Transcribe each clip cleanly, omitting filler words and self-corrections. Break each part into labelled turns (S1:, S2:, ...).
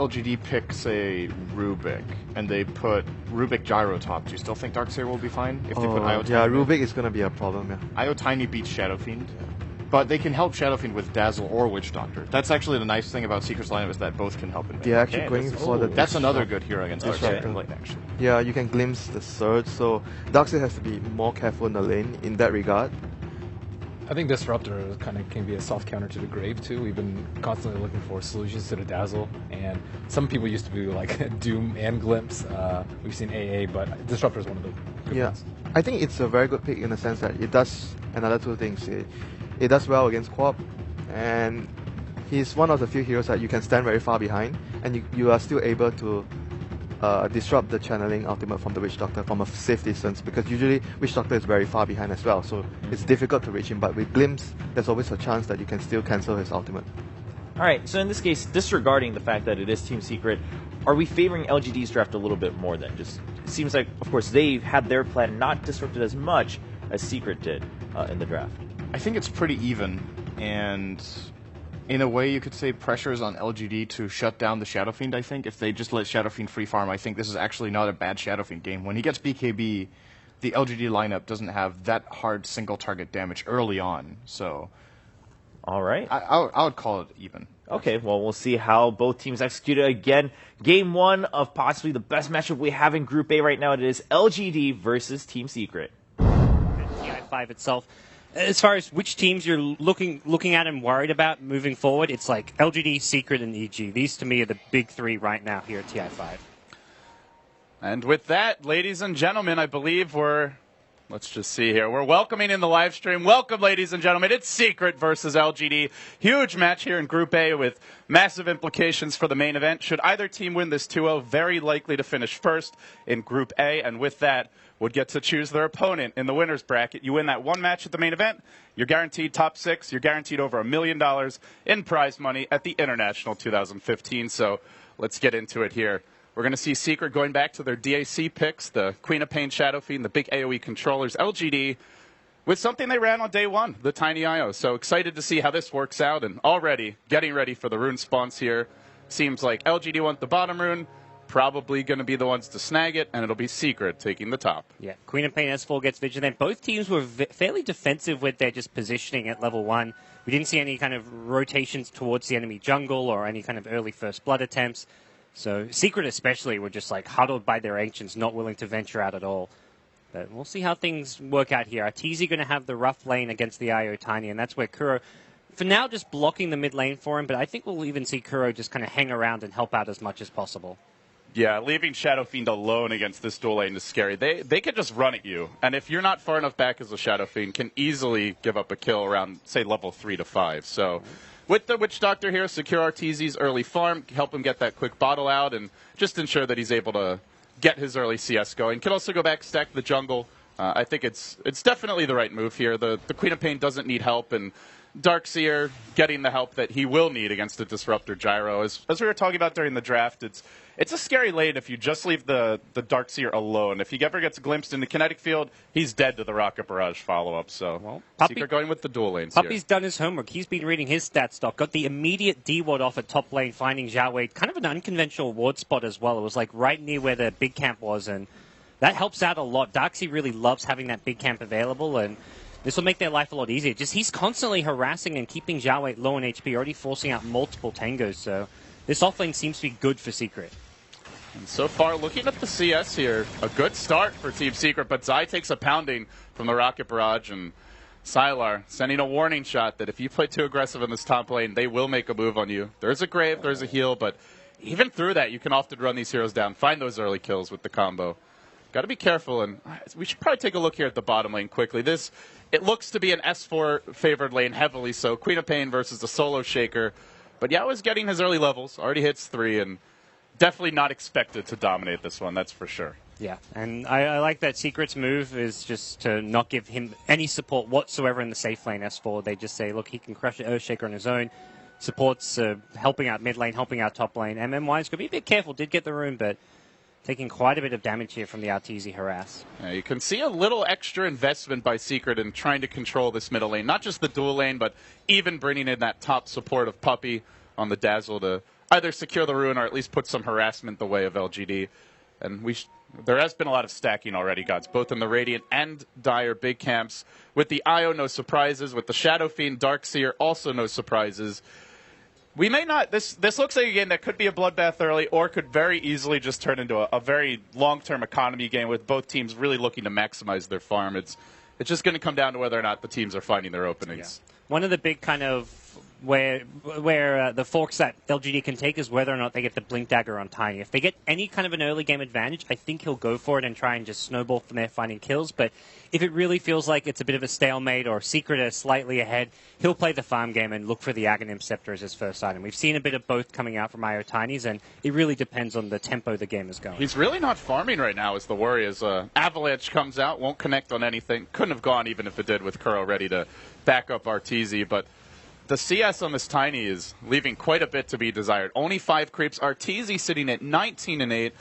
S1: LGD picks a Rubik, and they put Rubik Gyro top, do you still think Darkseer will be fine if they put IO Tiny?
S2: Yeah, Rubik is going to be a problem, yeah.
S1: IO Tiny beats Shadow Fiend, but they can help Shadow Fiend with Dazzle or Witch Doctor. That's actually the nice thing about Secret's lineup, is that both can help in
S2: They're actually going for the...
S1: That's another good hero against Darkseer
S2: Okay.
S1: lane, actually.
S2: Yeah, you can glimpse the surge, so Darkseer has to be more careful in the lane in that regard.
S3: I think Disruptor kind of can be a soft counter to the Grave too. We've been constantly looking for solutions to the Dazzle, and some people used to do like Doom and Glimpse. We've seen AA, but Disruptor is one of the good ones.
S2: I think it's a very good pick in the sense that it does another two things. It does well against Quap, and he's one of the few heroes that you can stand very far behind, and you are still able to disrupt the channeling ultimate from the Witch Doctor from a safe distance, because usually Witch Doctor is very far behind as well, so it's difficult to reach him, but with Glimpse there's always a chance that you can still cancel his ultimate.
S4: Alright, so in this case, disregarding the fact that it is Team Secret, are we favoring LGD's draft a little bit more then? Just, it seems like, of course, they had their plan not disrupted as much as Secret did in the draft.
S1: I think it's pretty even, and in a way you could say pressures on LGD to shut down the Shadow Fiend, I think. If they just let Shadow Fiend free farm, I think this is actually not a bad Shadow Fiend game. When he gets BKB, the LGD lineup doesn't have that hard single target damage early on, so...
S4: Alright.
S1: I would call it even.
S4: Okay, well, we'll see how both teams execute it. Again, game one of possibly the best matchup we have in Group A right now. It is LGD versus Team Secret.
S5: TI5 itself. As far as which teams you're looking at and worried about moving forward, it's like LGD, Secret, and EG. These, to me, are the big three right now here at TI5.
S6: And with that, ladies and gentlemen, I believe let's just see here. We're welcoming in the live stream. Welcome, ladies and gentlemen. It's Secret versus LGD. Huge match here in Group A with massive implications for the main event. Should either team win this 2-0, very likely to finish first in Group A. And with that, would get to choose their opponent in the winner's bracket. You win that one match at the main event, you're guaranteed top 6. You're guaranteed over $1 million in prize money at the International 2015. So let's get into it here. We're going to see Secret going back to their DAC picks, the Queen of Pain Shadow Fiend, the big AoE controllers, LGD, with something they ran on day one, the Tiny IO. So excited to see how this works out, and already getting ready for the rune spawns here. Seems like LGD want the bottom rune, probably going to be the ones to snag it, and it'll be Secret taking the top.
S5: Yeah, Queen of Pain S4 gets Vigilant. Both teams were fairly defensive with their just positioning at level 1. We didn't see any kind of rotations towards the enemy jungle or any kind of early first blood attempts. So Secret especially were just like huddled by their ancients, not willing to venture out at all. But we'll see how things work out here. Arteezy going to have the rough lane against the IO Tiny, and that's where Kuro, for now, just blocking the mid lane for him, but I think we'll even see Kuro just kind of hang around and help out as much as possible.
S6: Yeah, leaving Shadow Fiend alone against this dual lane is scary. They can just run at you, and if you're not far enough back as a Shadow Fiend, can easily give up a kill around, say, level 3 to 5. So with the Witch Doctor here, secure Arteezy's early farm, help him get that quick bottle out, and just ensure that he's able to get his early CS going. Can also go back, stack the jungle. I think it's definitely the right move here. The Queen of Pain doesn't need help, and Darkseer getting the help that he will need against the Disruptor Gyro. As we were talking about during the draft, it's a scary lane if you just leave the Darkseer alone. If he ever gets glimpsed in the kinetic field, he's dead to the Rocket Barrage follow-up. So Secret going with the dual lanes
S5: Puppy's done his homework. He's been reading his stat stock. Got the immediate D-ward off at top lane, finding Zhao Wei. Kind of an unconventional ward spot as well. It was like right near where the big camp was, and that helps out a lot. Darkseer really loves having that big camp available, and this will make their life a lot easier. Just he's constantly harassing and keeping Zhao Wei low on HP, already forcing out multiple tangos. So this offlane seems to be good for Secret.
S6: And so far, looking at the CS here, a good start for Team Secret, but Zai takes a pounding from the Rocket Barrage, and Sylar sending a warning shot that if you play too aggressive in this top lane, they will make a move on you. There's a Grave, there's a heal, but even through that, you can often run these heroes down, find those early kills with the combo. Got to be careful, and we should probably take a look here at the bottom lane quickly. It looks to be an S4 favored lane heavily, so Queen of Pain versus the Solo Shaker. But Yao is getting his early levels, already hits 3, and definitely not expected to dominate this one, that's for sure.
S5: Yeah, and I like that Secret's move is just to not give him any support whatsoever in the safe lane S4. They just say, look, he can crush Earthshaker on his own. Supports helping out mid lane, helping out top lane. MM-wise, could be a bit careful, did get the rune, but taking quite a bit of damage here from the Arteezy harass.
S6: Yeah, you can see a little extra investment by Secret in trying to control this middle lane. Not just the dual lane, but even bringing in that top support of Puppy on the Dazzle to either secure the ruin or at least put some harassment the way of LGD. And there has been a lot of stacking already, gods, both in the Radiant and Dire big camps. With the IO, no surprises. With the Shadow Fiend, Darkseer, also no surprises. We may not. This looks like a game that could be a bloodbath early, or could very easily just turn into a very long-term economy game with both teams really looking to maximize their farm. It's just going to come down to whether or not the teams are finding their openings.
S5: Yeah. One of the big kind of where the forks that LGD can take is whether or not they get the Blink Dagger on Tiny. If they get any kind of an early game advantage, I think he'll go for it and try and just snowball from there, finding kills. But if it really feels like it's a bit of a stalemate or Secret is slightly ahead, he'll play the farm game and look for the Aghanim Scepter as his first item. We've seen a bit of both coming out from IO Tinies, and it really depends on the tempo the game is going.
S6: He's really not farming right now is the worry. As Avalanche comes out, won't connect on anything. Couldn't have gone even if it did with Kuro ready to back up Arteezy, but the CS on this Tiny is leaving quite a bit to be desired. Only 5 creeps. Arteezy sitting at 19-8.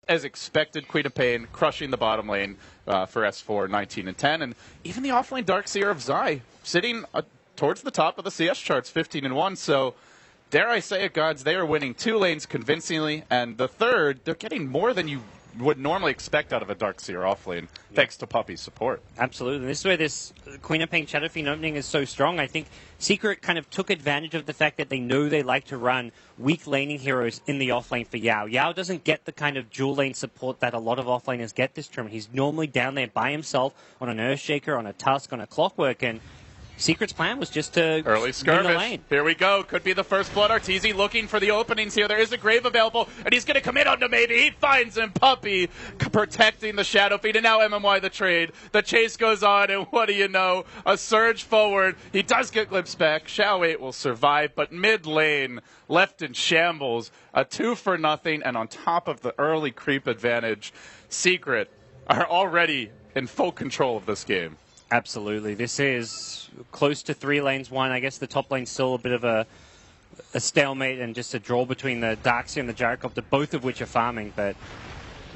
S6: As expected, Queen of Pain crushing the bottom lane for S4, 19-10. And even the offlane Darkseer of Zai sitting towards the top of the CS charts, 15-1. So, dare I say it, gods, they are winning 2 lanes convincingly. And the third, they're getting more than you would normally expect out of a Darkseer offlane, thanks to Puppy's support.
S5: Absolutely. This is where this Queen of Pain Shadow Fiend opening is so strong. I think Secret kind of took advantage of the fact that they know they like to run weak laning heroes in the offlane for Yao. Yao doesn't get the kind of dual lane support that a lot of offlaners get this tournament. He's normally down there by himself on an Earthshaker, on a Tusk, on a Clockwork, and Secret's plan was just to
S6: early skirmish.
S5: win the lane.
S6: Here we go. Could be the first blood. Arteezy looking for the openings here. There is a grave available, and he's going to commit onto maybe. He finds him. Puppy protecting the Shadow Fiend, and now MMY the trade. The chase goes on, and what do you know? A surge forward. He does get glimpsed back. Shao 8 will survive, but mid lane left in shambles. A 2-for-0, and on top of the early creep advantage, Secret are already in full control of this game.
S5: Absolutely. This is close to 3 lanes won. I guess the top lane's still a bit of a stalemate and just a draw between the Darkseer and the Gyrocopter, both of which are farming. But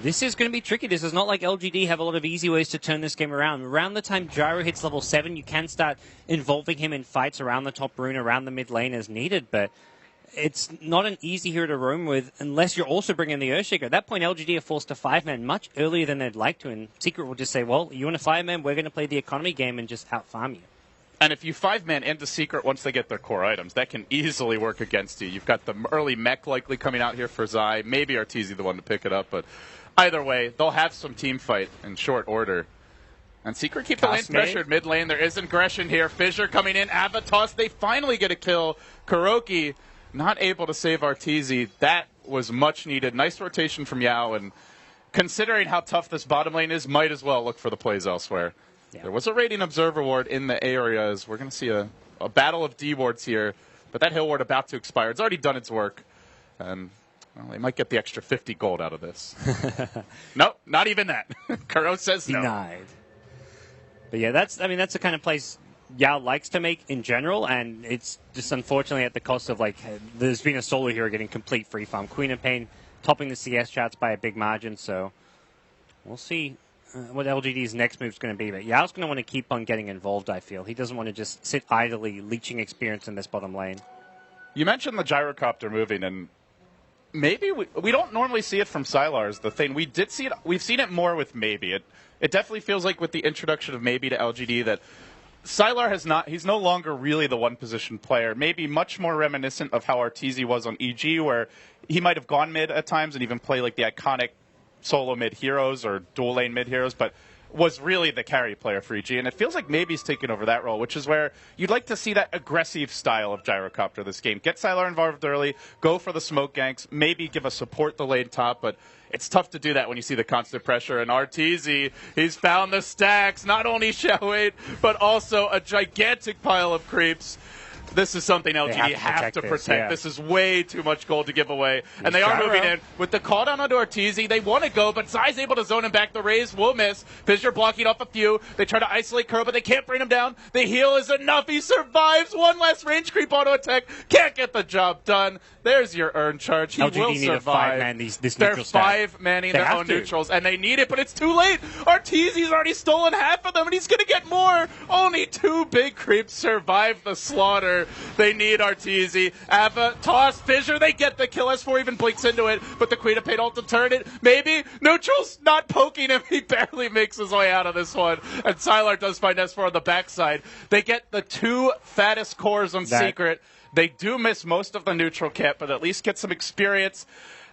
S5: this is going to be tricky. This is not like LGD have a lot of easy ways to turn this game around. Around the time Gyro hits level 7, you can start involving him in fights around the top rune, around the mid lane as needed. But it's not an easy hero to roam with unless you're also bringing the Earthshaker. At that point, LGD are forced to 5-man much earlier than they'd like to, and Secret will just say, well, you want a 5-man, we're going to play the economy game and just out-farm you.
S6: And if you 5-man into Secret once they get their core items, that can easily work against you. You've got the early mech likely coming out here for Zai, maybe Arteezy the one to pick it up, but either way, they'll have some team fight in short order. And Secret keep the lane pressured mid lane. There is aggression here. Fissure coming in, Avatos, they finally get a kill. Kuroki not able to save Arteezy. That was much needed. Nice rotation from Yao, and considering how tough this bottom lane is, might as well look for the plays elsewhere. Yeah. There was a Radiant Observer ward in the areas. We're going to see a battle of D wards here, but that hill ward about to expire. It's already done its work, and well, they might get the extra 50 gold out of this. Nope, not even that. Kuro says no.
S5: Denied. But yeah, that's the kind of place Yao likes to make in general, and it's just unfortunately at the cost of, like, there's been a solo hero getting complete free farm. Queen of Pain topping the CS charts by a big margin, so we'll see what LGD's next move is going to be. But Yao's going to want to keep on getting involved, I feel. He doesn't want to just sit idly leeching experience in this bottom lane.
S6: You mentioned the Gyrocopter moving, and maybe we don't normally see it from Sylar is the thing. We did see it. We've seen it more with Maybe. It definitely feels like with the introduction of Maybe to LGD that Sylar has not. He's no longer really the one-position player. Maybe much more reminiscent of how Arteezy was on EG, where he might have gone mid at times and even play like the iconic solo mid heroes or dual lane mid heroes, but was really the carry player for EG. And it feels like maybe he's taken over that role, which is where you'd like to see that aggressive style of Gyrocopter this game. Get Sylar involved early, go for the smoke ganks, maybe give a support the lane top, but it's tough to do that when you see the constant pressure. And Arteezy, he's found the stacks, not only Shao 8, but also a gigantic pile of creeps. This is something LGD have to protect.
S5: Yeah.
S6: This is way too much gold to give away. And they are moving in. With the call down onto Arteezy, they want to go, but Zai's able to zone him back. The Rays will miss. Fissure blocking off a few. They try to isolate Kuro, but they can't bring him down. The heal is enough. He survives. One last range creep auto attack. Can't get the job done. There's your earn charge. He
S5: LGD
S6: will
S5: need
S6: survive.
S5: To 5-man this
S6: They're
S5: neutral stack.
S6: 5-manning their own neutrals, and they need it, but it's too late. Arteezy's already stolen half of them, and he's going to get more. Only 2 big creeps survive the slaughter. counter. They need Arteezy. Ava, toss, Fissure, they get the kill. S4 even blinks into it, but the Queen of Pain ult to turn it. Maybe. Neutral's not poking him. He barely makes his way out of this one. And Sylar does find S4 on the backside. They get the 2 fattest cores on Secret. They do miss most of the neutral kit, but at least get some experience.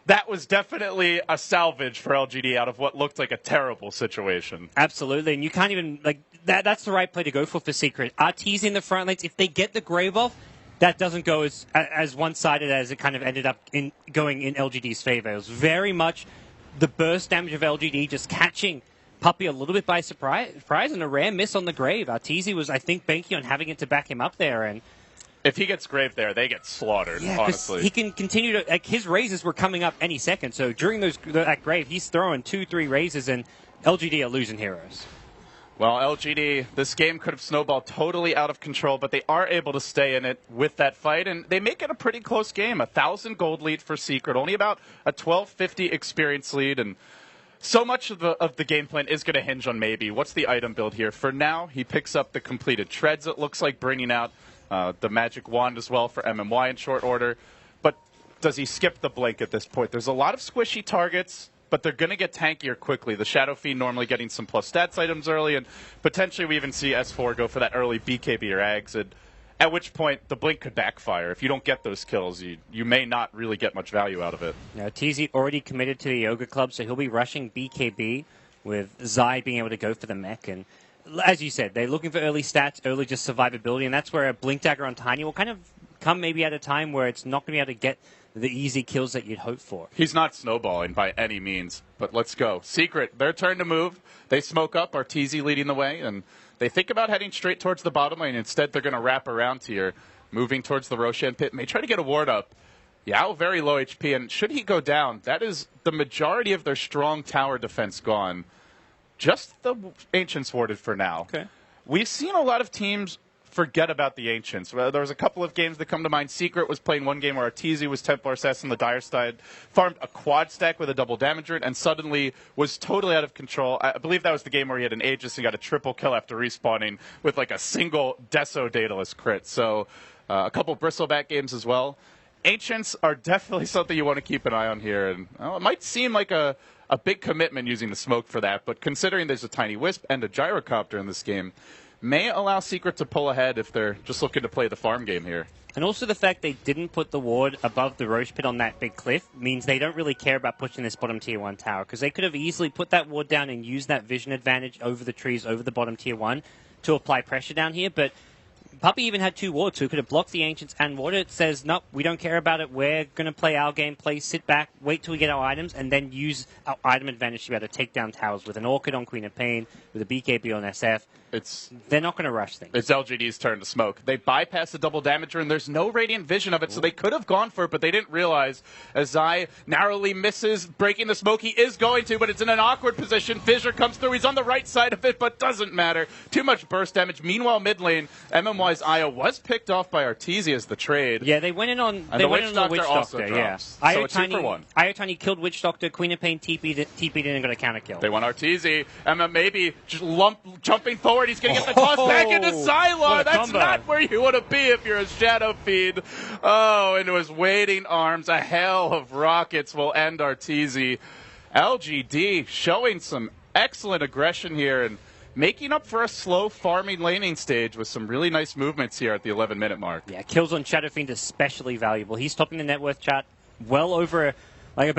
S6: That was definitely a salvage for LGD out of what looked like a terrible situation.
S5: Absolutely, and you can't even, like, that's the right play to go for Secret. Arteezy in the front lanes, if they get the Grave off, that doesn't go as one-sided as it kind of ended up going in LGD's favor. It was very much the burst damage of LGD just catching Puppey a little bit by surprise and a rare miss on the Grave. Arteezy was, I think, banking on having it to back him up there, and
S6: if he gets Grave there, they get slaughtered, honestly.
S5: He can continue to, like, his raises were coming up any second, so during that Grave, he's throwing 2-3 raises, and LGD are losing heroes.
S6: Well, LGD, this game could have snowballed totally out of control, but they are able to stay in it with that fight, and they make it a pretty close game. 1,000 gold lead for Secret, only about a 1250 experience lead, and so much of the game plan is going to hinge on maybe what's the item build here. For now, he picks up the completed treads, it looks like, bringing out the magic wand as well for MMY in short order. But does he skip the blink at this point? There's a lot of squishy targets, but they're going to get tankier quickly. The Shadow Fiend normally getting some plus stats items early, and potentially we even see S4 go for that early BKB or Ags, and at which point the blink could backfire. If you don't get those kills, you may not really get much value out of it.
S5: Now, TZ already committed to the Yoga Club, so he'll be rushing BKB with Zai being able to go for the mech. And as you said, they're looking for early stats, early just survivability, and that's where a Blink Dagger on Tiny will kind of come maybe at a time where it's not going to be able to get the easy kills that you'd hope for.
S6: He's not snowballing by any means, but let's go. Secret, their turn to move. They smoke up, Arteezy leading the way, and they think about heading straight towards the bottom lane. Instead, they're going to wrap around here, moving towards the Roshan pit. May try to get a ward up. Yao very low HP, and should he go down, that is the majority of their strong tower defense gone. Just the Ancients warded for now.
S5: Okay.
S6: We've seen a lot of teams forget about the Ancients. There was a couple of games that come to mind. Secret was playing one game where Arteezy was Templar Assassin, the Dire side, farmed a quad stack with a double damager, and suddenly was totally out of control. I believe that was the game where he had an Aegis and got a triple kill after respawning with like a single Deso Daedalus crit. So a couple Bristleback games as well. Ancients are definitely something you want to keep an eye on here. And it might seem like a big commitment using the smoke for that, but considering there's a Tiny Wisp and a Gyrocopter in this game, may allow Secret to pull ahead if they're just looking to play the farm game here.
S5: And also the fact they didn't put the ward above the Roche pit on that big cliff means they don't really care about pushing this bottom tier 1 tower, because they could have easily put that ward down and used that vision advantage over the trees, over the bottom tier 1 to apply pressure down here, but Puppey even had 2 wards, so he could have blocked the Ancients and ward it. Says, nope, we don't care about it. We're going to play our game, sit back, wait till we get our items, and then use our item advantage to be able to take down towers with an Orchid on Queen of Pain, with a BKB on SF. They're not going to rush things.
S6: It's LGD's turn to smoke. They bypass the double damager, and there's no Radiant Vision of it, so they could have gone for it, but they didn't realize. As Zai narrowly misses breaking the smoke, he is going to, but it's in an awkward position. Fissure comes through. He's on the right side of it, but doesn't matter. Too much burst damage. Meanwhile, mid lane, MMY's Io was picked off by Arteezy as the trade.
S5: Yeah, they went in on
S6: the Witch Doctor.
S5: Yeah.
S6: So it's 2 for 1.
S5: Io Tiny killed Witch Doctor. Queen of Pain TP'd in and got a counter kill.
S6: They want Arteezy. Emma maybe just jumping forward. He's going to get the toss back into Sylar. That's not where you want to be if you're a Shadow Fiend. Oh, into his waiting arms. A hail of rockets will end Arteezy. LGD showing some excellent aggression here and making up for a slow farming laning stage with some really nice movements here at the 11-minute mark.
S5: Yeah, kills on Shadow Fiend especially valuable. He's topping the net worth chart well over like about